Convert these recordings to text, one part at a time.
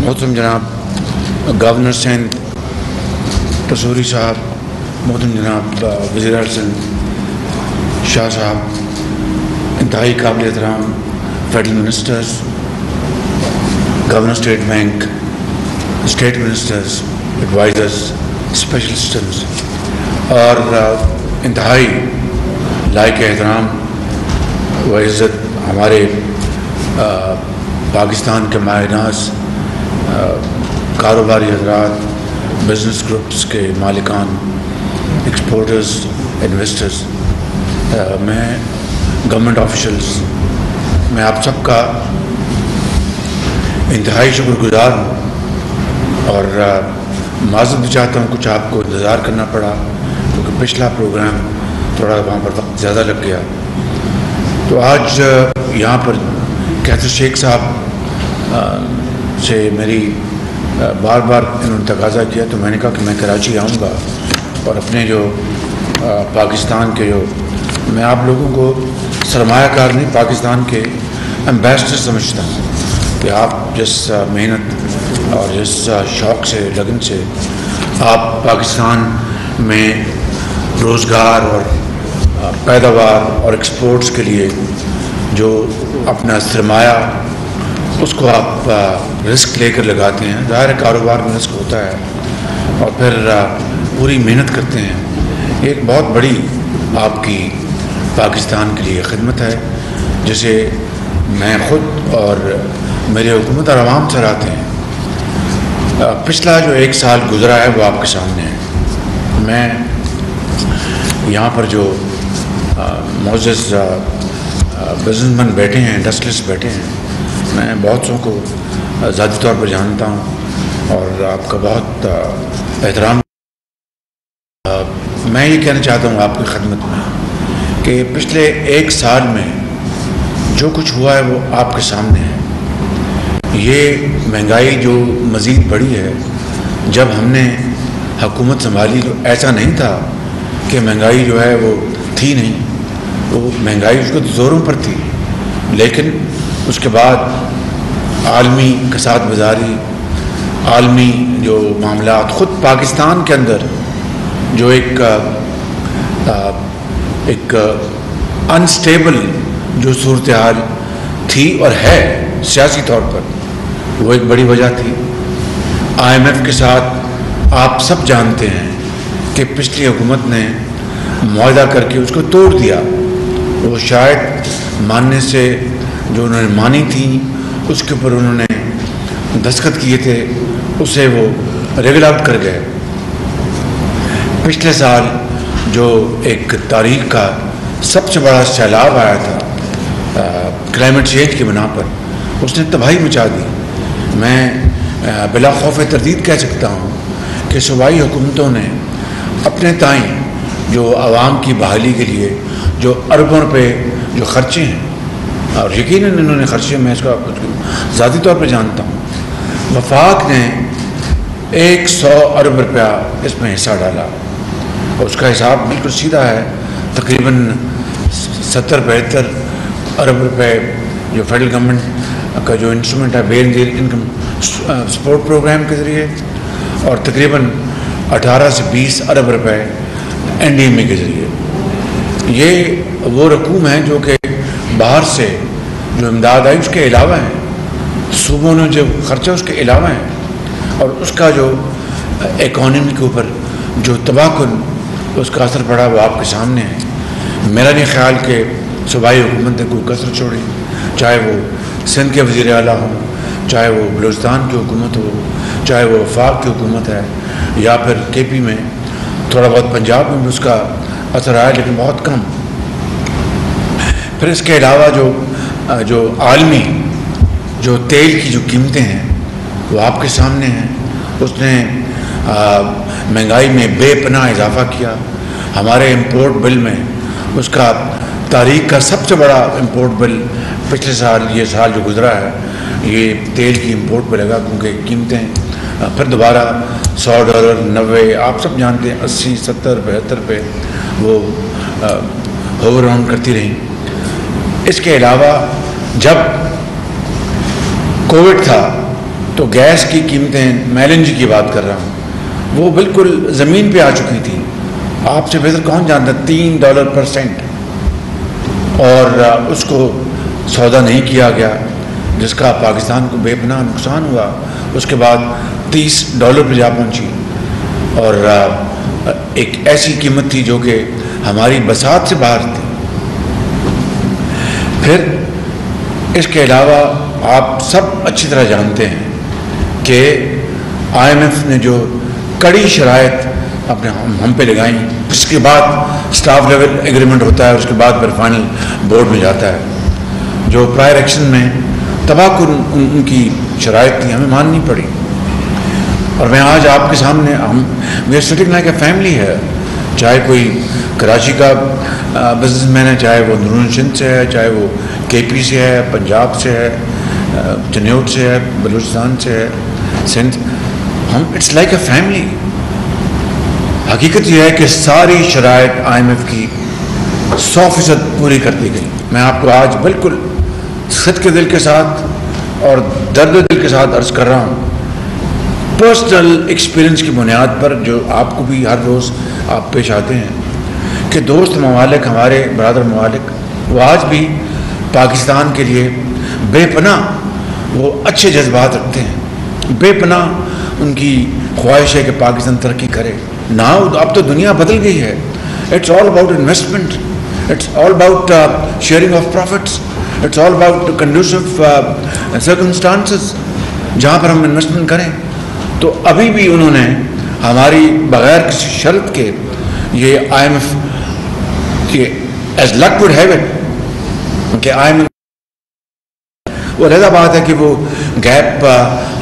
محترم جناب گورنر سندھ تصوری صاحب، محترم جناب وزیر اعظم سندھ شاہ صاحب، انتہائی قابل احترام federal ministers, governor state bank, state ministers, advisers, special assistants اور انتہائی لائق احترام و عزت ہمارے پاکستان کے ماہر ناز کاروباری حضرات، بزنس گروپس کے مالکان، ایکسپورٹرز، انویسٹرز، میں گورنمنٹ آفیشلز، میں آپ سب کا انتہائی شکر گزار ہوں اور معذرت بھی چاہتا ہوں کچھ آپ کو انتظار کرنا پڑا کیونکہ پچھلا پروگرام تھوڑا وہاں پر وقت زیادہ لگ گیا۔ تو آج یہاں پر کیتھر شیخ صاحب سے میری بار بار انہوں نے تقاضا کیا تو میں نے کہا کہ میں کراچی آؤں گا اور اپنے جو پاکستان کے جو میں آپ لوگوں کو سرمایہ کار نہیں، پاکستان کے ایمبیسڈر سمجھتا ہوں کہ آپ جس محنت اور جس شوق سے، لگن سے آپ پاکستان میں روزگار اور پیداوار اور ایکسپورٹس کے لیے جو اپنا سرمایہ اس کو آپ رسک لے کر لگاتے ہیں، ظاہر کاروبار میں رسک ہوتا ہے، اور پھر پوری محنت کرتے ہیں، یہ ایک بہت بڑی آپ کی پاکستان کے لیے خدمت ہے جسے میں خود اور میری حکومت اور عوام سراہتے ہیں۔ پچھلا جو ایک سال گزرا ہے وہ آپ کے سامنے ہے۔ میں یہاں پر جو معزز بزنس مین بیٹھے ہیں، انڈسٹریلسٹ بیٹھے ہیں، میں بہت سو کو ذاتی طور پر جانتا ہوں اور آپ کا بہت احترام۔ میں یہ کہنا چاہتا ہوں آپ کی خدمت میں کہ پچھلے ایک سال میں جو کچھ ہوا ہے وہ آپ کے سامنے ہے۔ یہ مہنگائی جو مزید بڑھی ہے، جب ہم نے حکومت سنبھالی تو ایسا نہیں تھا کہ مہنگائی جو ہے وہ تھی نہیں، وہ مہنگائی اس کو زوروں پر تھی، لیکن اس کے بعد عالمی کساد بازاری، عالمی جو معاملات، خود پاکستان کے اندر جو ایک انسٹیبل جو صورتحال تھی اور ہے سیاسی طور پر، وہ ایک بڑی وجہ تھی۔ آئی ایم ایف کے ساتھ آپ سب جانتے ہیں کہ پچھلی حکومت نے معاہدہ کر کے اس کو توڑ دیا، وہ شاید ماننے سے جو انہوں نے مانی تھی اس کے اوپر انہوں نے دستخط کیے تھے، اسے وہ ریگل آؤٹ کر گئے۔ پچھلے سال جو ایک تاریخ کا سب سے بڑا سیلاب آیا تھا کلائمیٹ چینج کی بنا پر، اس نے تباہی مچا دی۔ میں بلا خوف تردید کہہ سکتا ہوں کہ صوبائی حکومتوں نے اپنے تائیں جو عوام کی بحالی کے لیے جو اربوں روپے جو خرچے ہیں، اور یقیناً انہوں نے خرچے، میں اس کا ذاتی طور پہ جانتا ہوں، وفاق نے 100 ارب روپیہ اس میں حصہ ڈالا، اور اس کا حساب بالکل سیدھا ہے، تقریباً 70-72 ارب روپے جو فیڈرل گورنمنٹ کا جو انسٹرومنٹ ہے بے انکم سپورٹ پروگرام کے ذریعے، اور تقریباً 18 سے 20 ارب روپے NDMA کے ذریعے۔ یہ وہ رقوم ہیں جو کہ باہر سے جو امداد آئی اس کے علاوہ ہیں، صوبوں نے جو خرچہ اس کے علاوہ ہیں، اور اس کا جو اکانومی کے اوپر جو تباہ کن اس کا اثر پڑا وہ آپ کے سامنے ہے۔ میرا نہیں خیال کہ صوبائی حکومت نے کوئی کسر چھوڑی، چاہے وہ سندھ کے وزیر اعلیٰ ہوں، چاہے وہ بلوچستان کی حکومت ہو، چاہے وہ وفاق کی حکومت ہے، یا پھر KP میں، تھوڑا بہت پنجاب میں بھی اس کا اثر آیا لیکن بہت کم۔ پھر اس کے علاوہ جو عالمی جو تیل کی جو قیمتیں ہیں وہ آپ کے سامنے ہیں، اس نے مہنگائی میں بے پناہ اضافہ کیا۔ ہمارے امپورٹ بل میں اس کا تاریخ کا سب سے بڑا امپورٹ بل پچھلے سال، یہ سال جو گزرا ہے، یہ تیل کی امپورٹ پہ لگا، کیونکہ قیمتیں پھر دوبارہ $100، 90، آپ سب جانتے ہیں 80، 70، 72 پہ وہ ہوور راؤنڈ کرتی رہیں۔ اس کے علاوہ جب کووڈ تھا تو گیس کی قیمتیں، میں LNG کی بات کر رہا ہوں، وہ بالکل زمین پہ آ چکی تھی. آپ سے بہتر کون جانتا $3 پر سینٹ، اور اس کو سودا نہیں کیا گیا، جس کا پاکستان کو بے پناہ نقصان ہوا. اس کے بعد $30 پہ جا پہنچی، اور ایک ایسی قیمت تھی جو کہ ہماری بساط سے باہر تھی. پھر اس کے علاوہ آپ سب اچھی طرح جانتے ہیں کہ IMF نے جو کڑی شرائط اپنے ہم پہ لگائیں، اس کے بعد سٹاف لیول ایگریمنٹ ہوتا ہے، اس کے بعد پھر فائنل بورڈ میں جاتا ہے. جو پرائر ایکشن میں تباہ کن ان کی شرائط تھی، ہمیں ماننی پڑی. اور میں آج آپ کے سامنے، ہم we are sitting like a family ہے. چاہے کوئی کراچی کا بزنس مین ہے، چاہے وہ اندرون سندھ سے ہے، چاہے وہ KP سے ہے، پنجاب سے ہے، چنیوٹ سے ہے، بلوچستان سے ہے، سندھ. ہم اٹس لائک اے فیملی. حقیقت یہ ہے کہ ساری شرائط IMF کی 100% پوری کر دی گئی. میں آپ کو آج بالکل صدق کے دل کے ساتھ اور درد دل کے ساتھ عرض کر رہا ہوں، پرسنل ایکسپیرئنس کی بنیاد پر، جو آپ کو بھی ہر روز آپ پیش آتے ہیں، کہ دوست ممالک، ہمارے برادر ممالک، وہ آج بھی پاکستان کے لیے بے پناہ وہ اچھے جذبات رکھتے ہیں. بے پناہ ان کی خواہش ہے کہ پاکستان ترقی کرے. اب تو دنیا بدل گئی ہے. It's all about investment, it's all about sharing of profits, it's all about conducive circumstances جہاں پر ہم انویسٹمنٹ کریں. تو ابھی بھی انہوں نے ہماری بغیر کسی شرط کے یہ IMF کہ as luck would have it کہ IMF، وہ علیحدہ بات ہے کہ وہ گیپ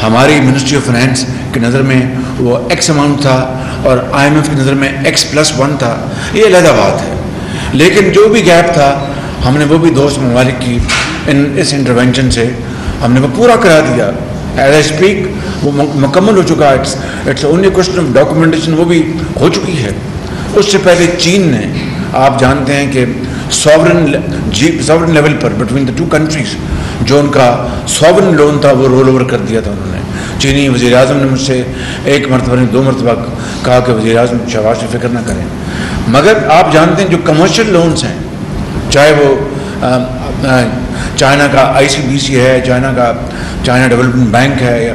ہماری منسٹری آف فائنینس کی نظر میں وہ X اماؤنٹ تھا اور IMF کی نظر میں X+1 تھا، یہ علیحدہ بات ہے. لیکن جو بھی گیپ تھا، ہم نے وہ بھی دوست ممالک کی اس انٹروینشن سے ہم نے وہ پورا کرا دیا. ایز آئی اسپیک وہ مکمل ہو چکا. It's only question of documentation, وہ بھی ہو چکی ہے. اس سے پہلے چین نے، آپ جانتے ہیں کہ sovereign level per between the two countries جو ان کا ساورن لون تھا وہ رول اوور کر دیا تھا انہوں نے. چینی وزیر اعظم نے مجھ سے ایک مرتبہ نہیں 2 مرتبہ کہا کہ وزیر اعظم شہباز شریف فکر نہ کریں. مگر آپ جانتے ہیں جو کمرشل لونز ہیں، چاہے وہ چائنا کا ICBC ہے، چائنا ڈیولپمنٹ بینک ہے،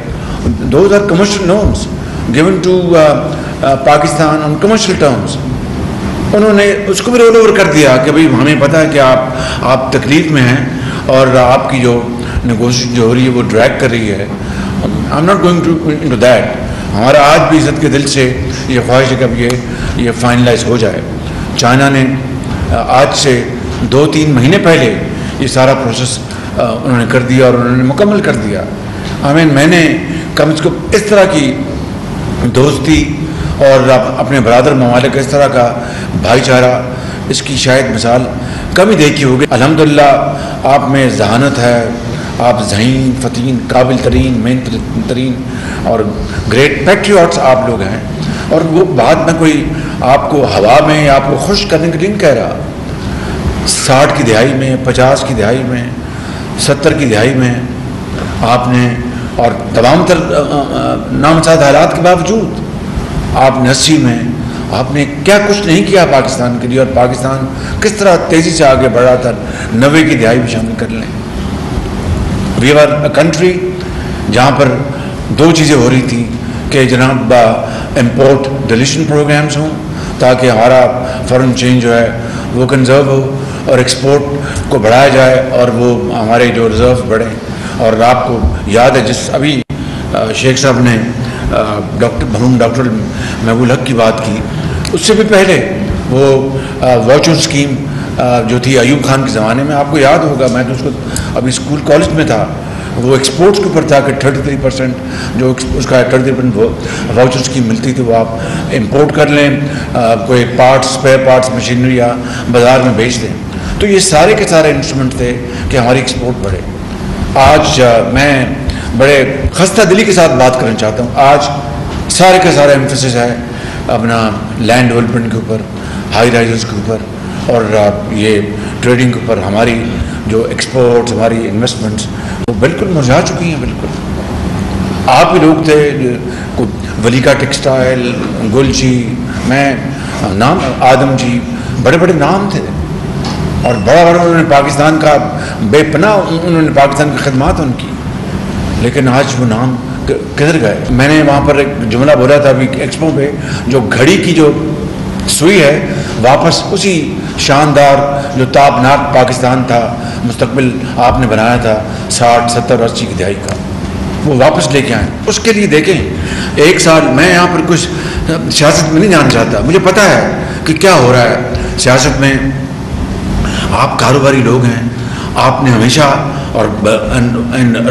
those are commercial loans given to Pakistan on commercial terms. انہوں نے اس کو بھی رول اوور کر دیا کہ بھائی ہمیں پتہ ہے کہ آپ تکلیف میں ہیں اور آپ کی جو نیگوشیشن جو ہو رہی ہے وہ ڈریگ کر رہی ہے. I am not going to that. ہمارا آج بھی عزت کے دل سے یہ خواہش ہے کہ اب یہ فائنلائز ہو جائے. چائنا نے آج سے 2-3 مہینے پہلے یہ سارا پروسیس انہوں نے کر دیا اور انہوں نے مکمل کر دیا. میں نے کم از کم اس طرح کی دوستی اور اپنے برادر ممالک اس طرح کا بھائی چارہ، اس کی شاید مثال کم ہی دیکھی ہوگی. الحمدللہ آپ میں ذہانت ہے، آپ ذہین، فتین، قابل ترین، محنت ترین اور گریٹ پیٹریوٹس آپ لوگ ہیں. اور وہ بات میں کوئی آپ کو ہوا میں آپ کو خوش کرنے کے لیے نہیں کہہ رہا. 60 کی دہائی میں، 50 کی دہائی میں، 70 کی دہائی میں آپ نے، اور تمام تر نامساعد حالات کے باوجود آپ نے 80 میں آپ نے کیا کچھ نہیں کیا پاکستان کے لیے، اور پاکستان کس طرح تیزی سے آگے بڑھا تھا. 90 کی دہائی بھی شامل کر لیں. وی آر اے کنٹری جہاں پر 2 چیزیں ہو رہی تھیں کہ جناب امپورٹ ڈلیشن پروگرامز ہوں تاکہ ہمارا فارن چینج جو ہے وہ کنزرو ہو، اور ایکسپورٹ کو بڑھایا جائے اور وہ ہمارے جو ریزرو بڑھیں. اور آپ کو یاد ہے جس ابھی شیخ صاحب نے ڈاکٹر محبوب الحق کی بات کی، اس سے بھی پہلے وہ واچر اسکیم جو تھی ایوب خان کے زمانے میں، آپ کو یاد ہوگا، میں تو اس کو ابھی اسکول کالج میں تھا، وہ ایکسپورٹس کے اوپر تھا کہ 33% جو اس کا 33% واؤچر اسکیم ملتی تھی وہ آپ امپورٹ کر لیں، کوئی پارٹس، اسپیئر پارٹس، مشینری یا بازار میں بیچ دیں. تو یہ سارے کے سارے انسٹرومنٹ تھے کہ ہماری ایکسپورٹ بڑھے. آج میں بڑے خستہ دلی کے ساتھ بات کرنا چاہتا ہوں. آج سارے کا سارا ایمفیسس ہے اپنا لینڈ ڈیولپمنٹ کے اوپر، ہائی رائزز کے اوپر اور یہ ٹریڈنگ کے اوپر. ہماری جو ایکسپورٹس، ہماری انویسٹمنٹس وہ بالکل مرجھا چکی ہیں. بالکل آپ ہی لوگ تھے, ولیکا ٹیکسٹائل, گل جی, میں نام آدم جی, بڑے بڑے نام تھے اور بڑا بڑا انہوں نے پاکستان کا بے پناہ انہوں نے پاکستان کی خدمات ان کی, لیکن آج وہ نام کدھر گئے. میں نے وہاں پر ایک جملہ بولا تھا ابھی ایکسپو پہ, جو گھڑی کی جو سوئی ہے واپس اسی شاندار جو تابناک پاکستان تھا, مستقبل آپ نے بنایا تھا 60 70 80 کی دہائی کا, وہ واپس لے کے آئیں. اس کے لیے دیکھیں ایک سال میں یہاں پر کچھ سیاست میں نہیں جانا چاہتا, مجھے پتا ہے کہ کیا ہو رہا ہے سیاست میں. آپ کاروباری لوگ ہیں, آپ نے ہمیشہ اور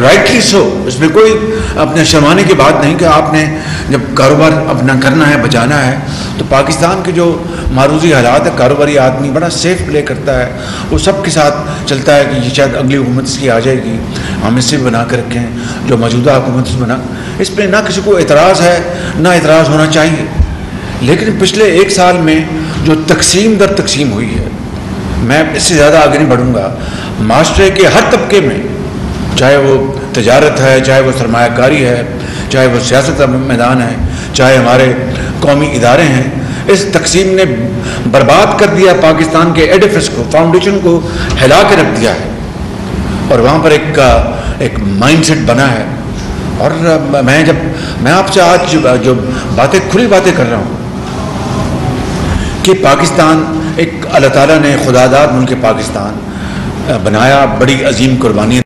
رائٹلی سو, اس میں کوئی اپنے شرمانے کی بات نہیں کہ آپ نے جب کاروبار اپنا کرنا ہے بچانا ہے تو پاکستان کے جو معروضی حالات ہے, کاروباری آدمی بڑا سیف پلے کرتا ہے, وہ سب کے ساتھ چلتا ہے کہ یہ شاید اگلی حکومت اس کی آ جائے گی, ہم اس سے بنا کے رکھیں جو موجودہ حکومت سے بنا, اس پہ نہ کسی کو اعتراض ہے نہ اعتراض ہونا چاہیے. لیکن پچھلے ایک سال میں جو تقسیم در تقسیم ہوئی ہے, میں اس سے زیادہ آگے نہیں بڑھوں گا. معاشرے کے ہر طبقے میں, چاہے وہ تجارت ہے, چاہے وہ سرمایہ کاری ہے, چاہے وہ سیاست کا میدان ہے, چاہے ہمارے قومی ادارے ہیں, اس تقسیم نے برباد کر دیا پاکستان کے ایڈیفس کو, فاؤنڈیشن کو ہلا کے رکھ دیا ہے. اور وہاں پر ایک مائنڈ سیٹ بنا ہے. اور میں آپ سے آج جو باتیں کھلی باتیں کر رہا ہوں کہ پاکستان ایک اللہ تعالیٰ نے خداداد ملک پاکستان بنایا, بڑی عظیم قربانی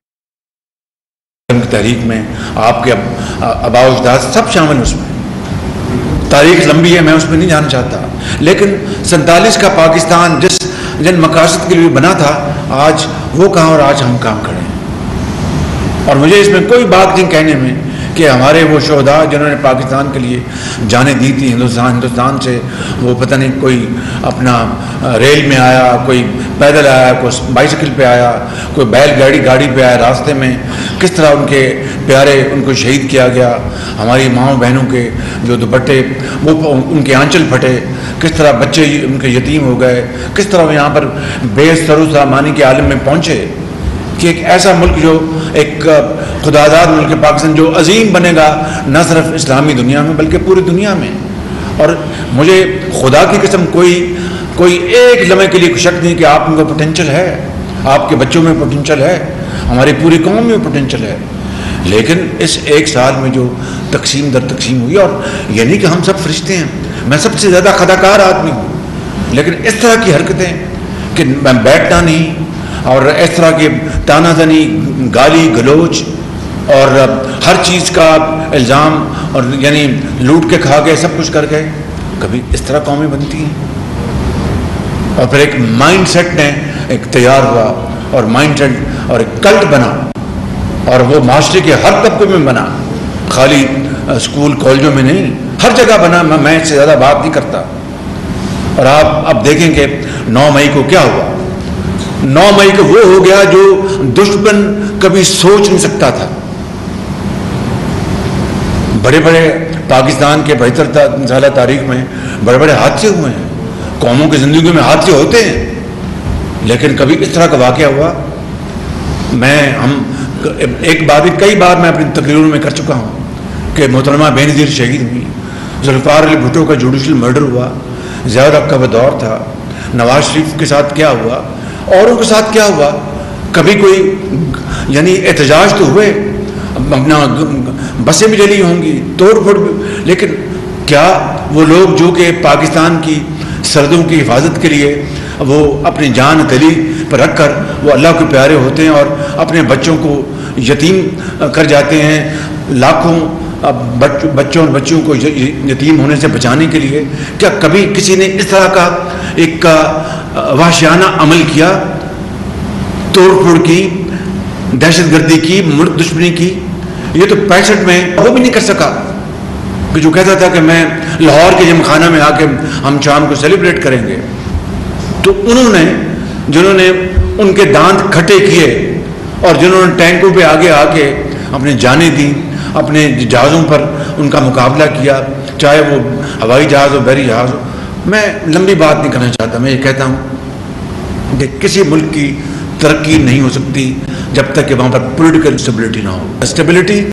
تحریک میں آپ کے آباء و اجداد سب شامل, اس میں تاریخ لمبی ہے, میں اس میں نہیں جانا چاہتا. لیکن 47 کا پاکستان جن مقاصد کے لیے بنا تھا, آج وہ کہاں اور آج ہم کہاں کھڑے ہیں. اور مجھے اس میں کوئی بات نہیں کہنے میں کہ ہمارے وہ شہداء جنہوں نے پاکستان کے لیے جانیں دی تھی, ہندوستان سے وہ پتہ نہیں کوئی اپنا ریل میں آیا, کوئی پیدل آیا, کوئی بائیسیکل پہ آیا, کوئی بیل گاڑی پہ آیا, راستے میں کس طرح ان کے پیارے ان کو شہید کیا گیا, ہماری ماؤں بہنوں کے جو دوپٹے وہ ان کے آنچل پھٹے, کس طرح بچے ان کے یتیم ہو گئے, کس طرح وہ یہاں پر بے سر و سامانی کے عالم میں پہنچے کہ ایک ایسا ملک جو ایک خداداد ملک پاکستان جو عظیم بنے گا نہ صرف اسلامی دنیا میں بلکہ پوری دنیا میں. اور مجھے خدا کی قسم کوئی ایک لمحے کے لیے شک نہیں کہ آپ ان کا پوٹینشل ہے, آپ کے بچوں میں پوٹینشل ہے, ہماری پوری قوم میں پوٹینشل ہے. لیکن اس ایک سال میں جو تقسیم در تقسیم ہوئی, اور یہ نہیں کہ ہم سب فرشتے ہیں, میں سب سے زیادہ خطاکار آدمی ہوں, لیکن اس طرح کی حرکتیں کہ میں بیٹھنا نہیں اور اس طرح کی تانا زنی, گالی گلوچ اور ہر چیز کا الزام, اور یعنی لوٹ کے کھا گئے, سب کچھ کر گئے, کبھی اس طرح قومیں بنتی ہیں. اور پھر ایک مائنڈ سیٹ نے ایک تیار ہوا, اور مائنڈ سیٹ اور ایک کلٹ بنا, اور وہ معاشرے کے ہر طبقے میں بنا, خالی اسکول کالجوں میں نہیں, ہر جگہ بنا. میں اس سے زیادہ بات نہیں کرتا. اور آپ اب دیکھیں کہ 9 مئی کو کیا ہوا. 9 مئی کو وہ ہو گیا جو دشمن کبھی سوچ نہیں سکتا تھا. بڑے بڑے پاکستان کے 72 سالہ تاریخ میں بڑے بڑے حادثے ہوئے ہیں, قوموں کی زندگی میں حادثے ہوتے ہیں, لیکن کبھی اس طرح کا واقعہ ہوا. ایک بات کئی بار میں اپنی تقریروں میں کر چکا ہوں کہ محترمہ بے نظیر شہید ہوئی, ذوالفقار علی بھٹو کا جوڈیشل مرڈر ہوا, ضیاء الحق کا وہ دور تھا, نواز شریف کے ساتھ کیا ہوا, اوروں کے ساتھ کیا ہوا. کبھی کوئی یعنی احتجاج تو ہوئے, اپنا بسیں بھی جلی ہوں گی, توڑ پھوڑ بھی, لیکن کیا وہ لوگ جو کہ پاکستان کی سرحدوں کی حفاظت کے لیے وہ اپنی جان دلی پر رکھ کر وہ اللہ کے پیارے ہوتے ہیں اور اپنے بچوں کو یتیم کر جاتے ہیں, لاکھوں بچوں اور بچیوں کو یتیم ہونے سے بچانے کے لیے, کیا کبھی کسی نے اس طرح کا ایک وحشیانہ عمل کیا, توڑ پھوڑ کی, دہشت گردی کی, ملک دشمنی کی؟ یہ تو 65 میں وہ بھی نہیں کر سکا کہ جو کہتا تھا کہ میں لاہور کے جم خانہ میں آ کے ہم شام کو سیلیبریٹ کریں گے. تو جنہوں نے ان کے دانت کھٹے کیے اور جنہوں نے ٹینکوں پہ آگے آ کے اپنی جانیں دی, اپنے جہازوں پر ان کا مقابلہ کیا, چاہے وہ ہوائی جہاز ہو, بحری جہاز ہو. میں لمبی بات نہیں کرنا چاہتا, میں یہ کہتا ہوں کہ کسی ملک کی ترقی نہیں ہو سکتی جب تک کہ وہاں پر پولیٹیکل اسٹیبلٹی نہ ہو. اسٹیبلٹی